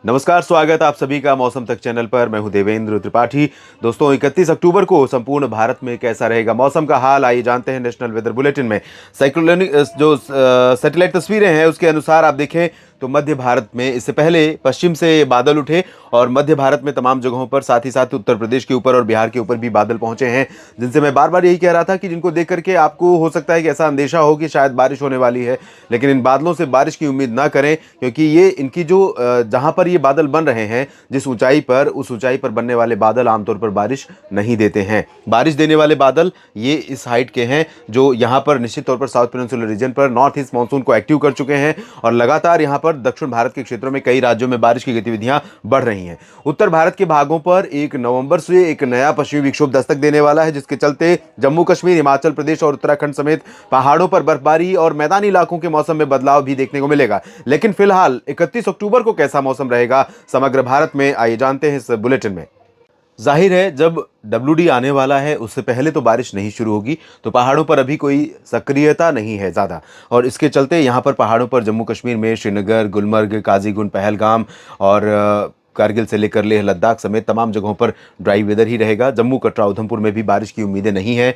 नमस्कार, स्वागत आप सभी का मौसम तक चैनल पर। मैं हूं देवेंद्र त्रिपाठी। दोस्तों, 31 अक्टूबर को संपूर्ण भारत में कैसा रहेगा मौसम का हाल, आइए जानते हैं नेशनल वेदर बुलेटिन में। साइक्लोनिक जो सैटेलाइट तस्वीरें हैं उसके अनुसार आप देखें तो मध्य भारत में इससे पहले पश्चिम से बादल उठे और मध्य भारत में तमाम जगहों पर, साथ ही साथ उत्तर प्रदेश के ऊपर और बिहार के ऊपर भी बादल पहुंचे हैं, जिनसे मैं बार बार यही कह रहा था कि जिनको देख करके आपको हो सकता है कि ऐसा अंदेशा हो कि शायद बारिश होने वाली है, लेकिन इन बादलों से बारिश की उम्मीद ना करें, क्योंकि ये इनकी जो जहां पर ये बादल बन रहे हैं, जिस ऊंचाई पर, उस ऊंचाई पर बनने वाले बादल आमतौर पर बारिश नहीं देते हैं। बारिश देने वाले बादल ये इस हाइट के हैं जो यहाँ पर निश्चित तौर पर साउथ पेनिनसुलर रीजन पर नॉर्थ ईस्ट मानसून को एक्टिव कर चुके हैं और लगातार यहाँ पर दक्षिण भारत के क्षेत्रों में कई राज्यों में बारिश की गतिविधियां बढ़ रही हैं। उत्तर भारत के भागों पर 1 नवंबर से एक नया पश्चिमी विक्षोभ दस्तक देने वाला है, जिसके चलते जम्मू कश्मीर, हिमाचल प्रदेश और उत्तराखंड समेत पहाड़ों पर बर्फबारी और मैदानी इलाकों के मौसम में बदलाव भी देखने को मिलेगा। लेकिन फिलहाल 31 अक्टूबर को कैसा मौसम रहेगा समग्र भारत में, आइए जानते हैं इस बुलेटिन में। जाहिर है, जब WD आने वाला है उससे पहले तो बारिश नहीं शुरू होगी, तो पहाड़ों पर अभी कोई सक्रियता नहीं है ज़्यादा, और इसके चलते यहाँ पर पहाड़ों पर जम्मू कश्मीर में श्रीनगर, गुलमर्ग, काजीगुंड, पहलगाम और कारगिल से लेकर लेह लद्दाख समेत तमाम जगहों पर ड्राई वेदर ही रहेगा। जम्मू, कटरा, उधमपुर में भी बारिश की उम्मीदें नहीं है।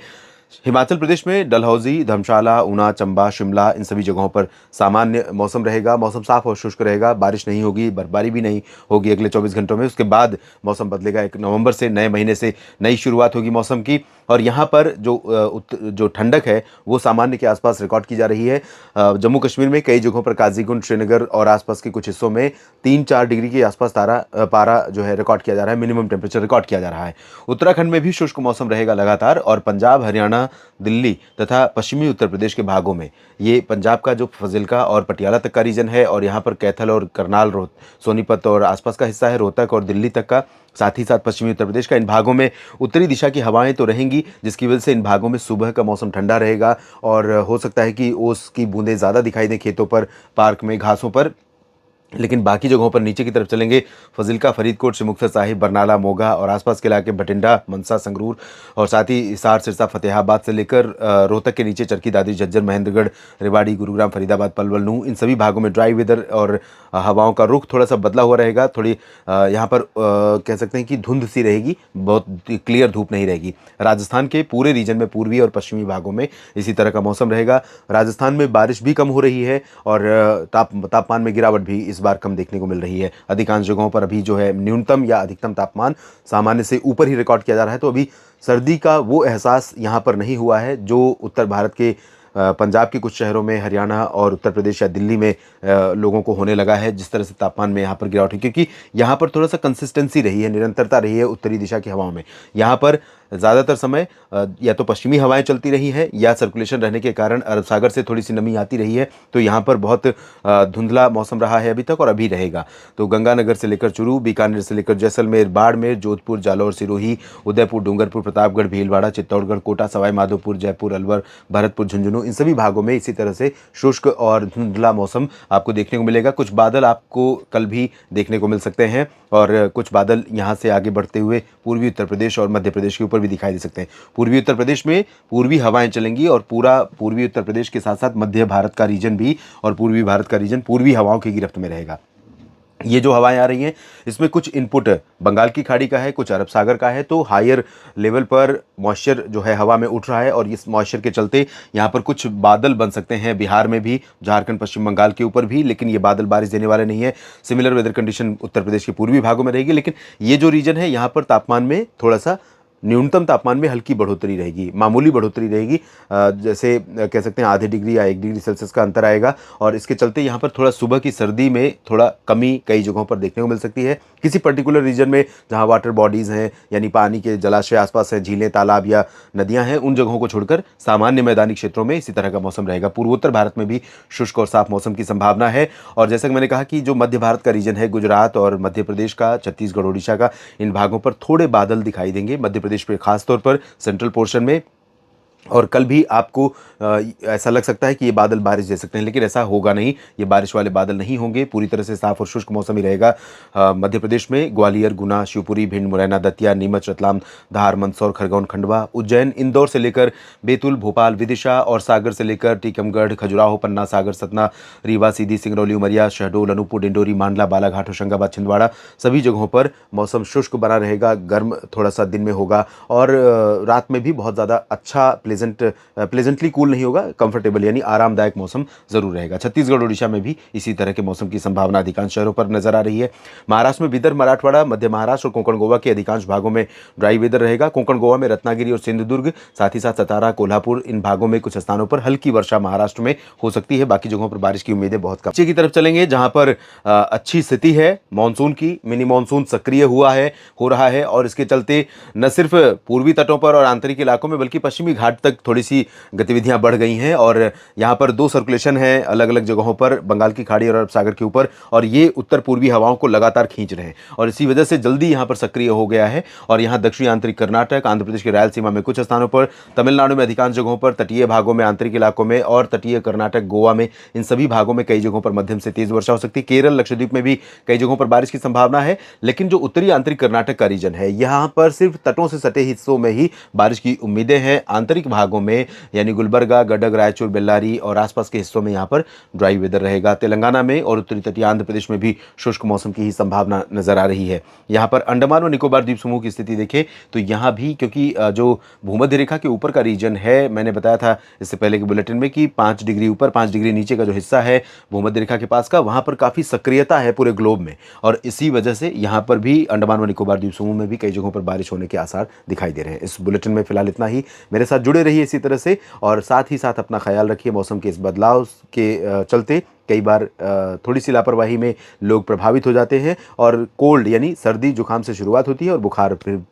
हिमाचल प्रदेश में डलहौजी, धर्मशाला, ऊना, चंबा, शिमला, इन सभी जगहों पर सामान्य मौसम रहेगा। मौसम साफ और शुष्क रहेगा, बारिश नहीं होगी, बर्फबारी भी नहीं होगी अगले 24 घंटों में। उसके बाद मौसम बदलेगा। 1 नवंबर से नए महीने से नई शुरुआत होगी मौसम की, और यहाँ पर जो ठंडक है वो सामान्य के आसपास रिकॉर्ड की जा रही है। जम्मू कश्मीर में कई जगहों पर, काजीगुंड, श्रीनगर और आसपास के कुछ हिस्सों में 3-4 डिग्री के आसपास पारा जो है रिकॉर्ड किया जा रहा है, मिनिमम टेम्परेचर रिकॉर्ड किया जा रहा है। उत्तराखंड में भी शुष्क मौसम रहेगा लगातार, और पंजाब, हरियाणा, दिल्ली तथा पश्चिमी उत्तर प्रदेश के भागों में, ये पंजाब का जो फजिल्का और पटियाला तक का रीजन है, और यहाँ पर कैथल और करनाल, सोनीपत और आसपास का हिस्सा है, रोहतक और दिल्ली तक का, साथ ही साथ पश्चिमी उत्तर प्रदेश का, इन भागों में उत्तरी दिशा की हवाएं तो रहेंगी, जिसकी वजह से इन भागों में सुबह का मौसम ठंडा रहेगा और हो सकता है कि ओस की बूंदें ज़्यादा दिखाई दें खेतों पर, पार्क में, घासों पर। लेकिन बाकी जगहों पर नीचे की तरफ चलेंगे, फजिल्का, फरीदकोट, मुक्तसर साहिब, बरनाला, मोगा और आसपास के इलाके, भटिंडा, मनसा, संगरूर और साथ ही हिसार, सिरसा, फतेहाबाद से लेकर रोहतक के नीचे चरखी दादरी, झज्जर, महेंद्रगढ़, रेवाड़ी, गुरुग्राम, फरीदाबाद, पलवल, नूंह, इन सभी भागों में ड्राई वेदर और हवाओं का रुख थोड़ा सा बदला हुआ रहेगा। थोड़ी यहाँ पर कह सकते हैं कि धुंध सी रहेगी, बहुत क्लियर धूप नहीं रहेगी। राजस्थान के पूरे रीजन में, पूर्वी और पश्चिमी भागों में इसी तरह का मौसम रहेगा। राजस्थान में बारिश भी कम हो रही है और तापमान में गिरावट भी इस बार कम देखने को मिल रही है। अधिकांश जगहों पर अभी जो है न्यूनतम या अधिकतम तापमान सामान्य से ऊपर ही रिकॉर्ड किया जा रहा है, तो अभी सर्दी का वो एहसास यहाँ पर नहीं हुआ है जो उत्तर भारत के पंजाब के कुछ शहरों में, हरियाणा और उत्तर प्रदेश या दिल्ली में लोगों को होने लगा है, जिस तरह से तापमान में यहाँ पर गिरावट है, क्योंकि यहाँ पर थोड़ा सा कंसिस्टेंसी रही है, निरंतरता रही है उत्तरी दिशा की हवाओं में। यहाँ पर ज़्यादातर समय या तो पश्चिमी हवाएं चलती रही हैं, या सर्कुलेशन रहने के कारण अरब सागर से थोड़ी सी नमी आती रही है, तो यहाँ पर बहुत धुंधला मौसम रहा है अभी तक और अभी रहेगा। तो गंगानगर से लेकर चुरू, बीकानेर से लेकर जैसलमेर, बाड़मेर, जोधपुर, जालौर, सिरोही, उदयपुर, डूंगरपुर, प्रतापगढ़, भीलवाड़ा, चित्तौड़गढ़, कोटा, सवाई माधोपुर, जयपुर, अलवर, भरतपुर, झुंझुनू, इन सभी भागों में इसी तरह से शुष्क और धुंधला मौसम आपको देखने को मिलेगा। कुछ बादल आपको कल भी देखने को मिल सकते हैं, और कुछ बादल यहाँ से आगे बढ़ते हुए पूर्वी उत्तर प्रदेश और मध्य प्रदेश के ऊपर भी दिखाई दे सकते हैं। पूर्वी उत्तर प्रदेश में पूर्वी हवाएं चलेंगी, और पूरा पूर्वी उत्तर प्रदेश के साथ साथ मध्य भारत का रीजन भी और पूर्वी भारत का रीजन पूर्वी हवाओं की गिरफ्त में रहेगा। ये जो हवाएं आ रही हैं, इसमें कुछ इनपुट बंगाल की खाड़ी का है, कुछ अरब सागर का है, तो हायर लेवल पर मॉइस्चर जो है हवा में उठ रहा है, और इस मॉइस्चर के चलते यहाँ पर कुछ बादल बन सकते हैं बिहार में भी, झारखंड, पश्चिम बंगाल के ऊपर भी, लेकिन ये बादल बारिश देने वाले नहीं है। Similar weather condition Uttar Pradesh के पूर्वी भागों में रहेगी, लेकिन ये जो रीजन है यहाँ पर तापमान में थोड़ा सा, न्यूनतम तापमान में हल्की बढ़ोतरी रहेगी, मामूली बढ़ोतरी रहेगी, जैसे कह सकते हैं आधे डिग्री या 1 डिग्री सेल्सियस का अंतर आएगा, और इसके चलते यहाँ पर थोड़ा सुबह की सर्दी में थोड़ा कमी कई जगहों पर देखने को मिल सकती है। किसी पर्टिकुलर रीजन में जहाँ वाटर बॉडीज़ हैं, यानी पानी के जलाशय आसपास हैं, झीलें, तालाब या नदियाँ हैं, उन जगहों को छोड़कर सामान्य मैदानी क्षेत्रों में इसी तरह का मौसम रहेगा। पूर्वोत्तर भारत में भी शुष्क और साफ मौसम की संभावना है, और जैसा कि मैंने कहा कि जो मध्य भारत का रीजन है, गुजरात और मध्य प्रदेश का, छत्तीसगढ़, उड़ीसा का, इन भागों पर थोड़े बादल दिखाई देंगे। मध्य प्रदेश पे खास तौर पर सेंट्रल पोर्शन में और कल भी आपको ऐसा लग सकता है कि ये बादल बारिश दे सकते हैं, लेकिन ऐसा होगा नहीं। ये बारिश वाले बादल नहीं होंगे, पूरी तरह से साफ और शुष्क मौसम ही रहेगा। मध्य प्रदेश में ग्वालियर, गुना, शिवपुरी, भिंड, मुरैना, दतिया, नीमच, रतलाम, धार, मंदसौर, खरगोन, खंडवा, उज्जैन, इंदौर से लेकर बैतूल, भोपाल, विदिशा और सागर से लेकर टीकमगढ़, खजुराहो, पन्ना, सागर, सतना, रीवा, सीधी, सिंगरौली, उमरिया, शहडोल, अनूपपुर, डिंडोरी, मांडला, बालाघाट, होशंगाबाद, छिंदवाड़ा, सभी जगहों पर मौसम शुष्क बना रहेगा। गर्म थोड़ा सा दिन में होगा और रात में भी बहुत ज़्यादा अच्छा प्लेजेंटली कूल नहीं होगा, कंफर्टेबल यानी आरामदायक मौसम जरूर रहेगा। छत्तीसगढ़, उड़ीसा में भी इसी तरह के मौसम की संभावना अधिकांश शहरों पर नजर आ रही है। महाराष्ट्र में विदर्भ, मराठवाड़ा, मध्य महाराष्ट्र और कोंकण गोवा के अधिकांश भागों में ड्राई वेदर रहेगा। कोंकण गोवा में रत्नागिरी और सिंधुदुर्ग, साथ ही साथ सतारा, कोल्हापुर, इन भागों में कुछ स्थानों पर हल्की वर्षा महाराष्ट्र में हो सकती है। बाकी जगहों पर बारिश की उम्मीदें बहुत कम। नीचे की तरफ चलेंगे जहां पर अच्छी स्थिति है मानसून की। मिनी मानसून सक्रिय हो रहा है और इसके चलते न सिर्फ पूर्वी तटों पर और आंतरिक इलाकों में बल्कि पश्चिमी घाट तक थोड़ी सी गतिविधियां बढ़ गई हैं। और यहाँ पर दो सर्कुलेशन है अलग अलग जगहों पर, बंगाल की खाड़ी और अरब सागर के ऊपर, और ये उत्तर पूर्वी हवाओं को लगातार खींच रहे हैं और इसी वजह से जल्दी यहाँ पर सक्रिय हो गया है। और यहाँ दक्षिणी आंतरिक कर्नाटक, आंध्र प्रदेश के रायलसीमा में कुछ स्थानों पर, तमिलनाडु में अधिकांश जगहों पर, तटीय भागों में, आंतरिक इलाकों में और तटीय कर्नाटक, गोवा में, इन सभी भागों में कई जगहों पर मध्यम से तेज वर्षा हो सकती है। केरल, लक्षद्वीप में भी कई जगहों पर बारिश की संभावना है। लेकिन जो उत्तरी आंतरिक कर्नाटक का रीजन है, यहाँ पर सिर्फ तटों से सटे हिस्सों में ही बारिश की उम्मीदें हैं। आंतरिक भागों में यानी गुलबर्गा, गडग, रायचूर, बेल्लारी और आसपास के हिस्सों में यहाँ पर ड्राई वेदर रहेगा। तेलंगाना में और उत्तरी तटीय आंध्र प्रदेश में भी शुष्क मौसम की ही संभावना नजर आ रही है। यहाँ पर अंडमान और निकोबार द्वीप समूह की स्थिति देखें तो यहाँ भी, क्योंकि जो भूमध्य रेखा के ऊपर का रीजन है, मैंने बताया था इससे पहले के बुलेटिन में कि 5 डिग्री ऊपर 5 डिग्री नीचे का जो हिस्सा है भूमध्य रेखा के पास का, वहाँ पर काफ़ी सक्रियता है पूरे ग्लोब में। और इसी वजह से यहाँ पर भी अंडमान व निकोबार द्वीप समूह में भी कई जगहों पर बारिश होने के आसार दिखाई दे रहे हैं। इस बुलेटिन में फिलहाल इतना ही। मेरे साथ जुड़े रहिए इसी तरह से और साथ ही साथ अपना ख्याल रखिए। मौसम के इस बदलाव के चलते कई बार थोड़ी सी लापरवाही में लोग प्रभावित हो जाते हैं और कोल्ड यानी सर्दी जुकाम से शुरुआत होती है और बुखार फिर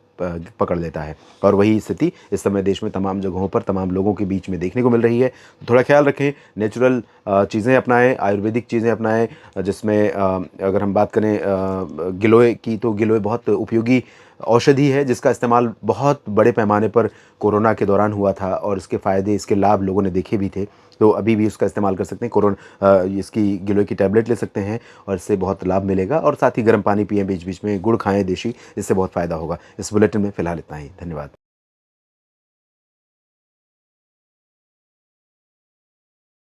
पकड़ लेता है। और वही स्थिति इस समय देश में तमाम जगहों पर तमाम लोगों के बीच में देखने को मिल रही है। तो थोड़ा ख्याल रखें, नेचुरल चीज़ें अपनाएं, आयुर्वेदिक चीज़ें अपनाएं, जिसमें अगर हम बात करें गिलोय की, तो गिलोय बहुत उपयोगी औषधि है जिसका इस्तेमाल बहुत बड़े पैमाने पर कोरोना के दौरान हुआ था और इसके फ़ायदे, इसके लाभ लोगों ने देखे भी थे। तो अभी भी उसका इस्तेमाल कर सकते हैं। इसकी गिलोय की टैबलेट ले सकते हैं और इससे बहुत लाभ मिलेगा। और साथ ही गर्म पानी पिएं बीच बीच में, गुड़ खाएं देशी, इससे बहुत फ़ायदा होगा। इस बुलेटिन में फ़िलहाल इतना ही। धन्यवाद।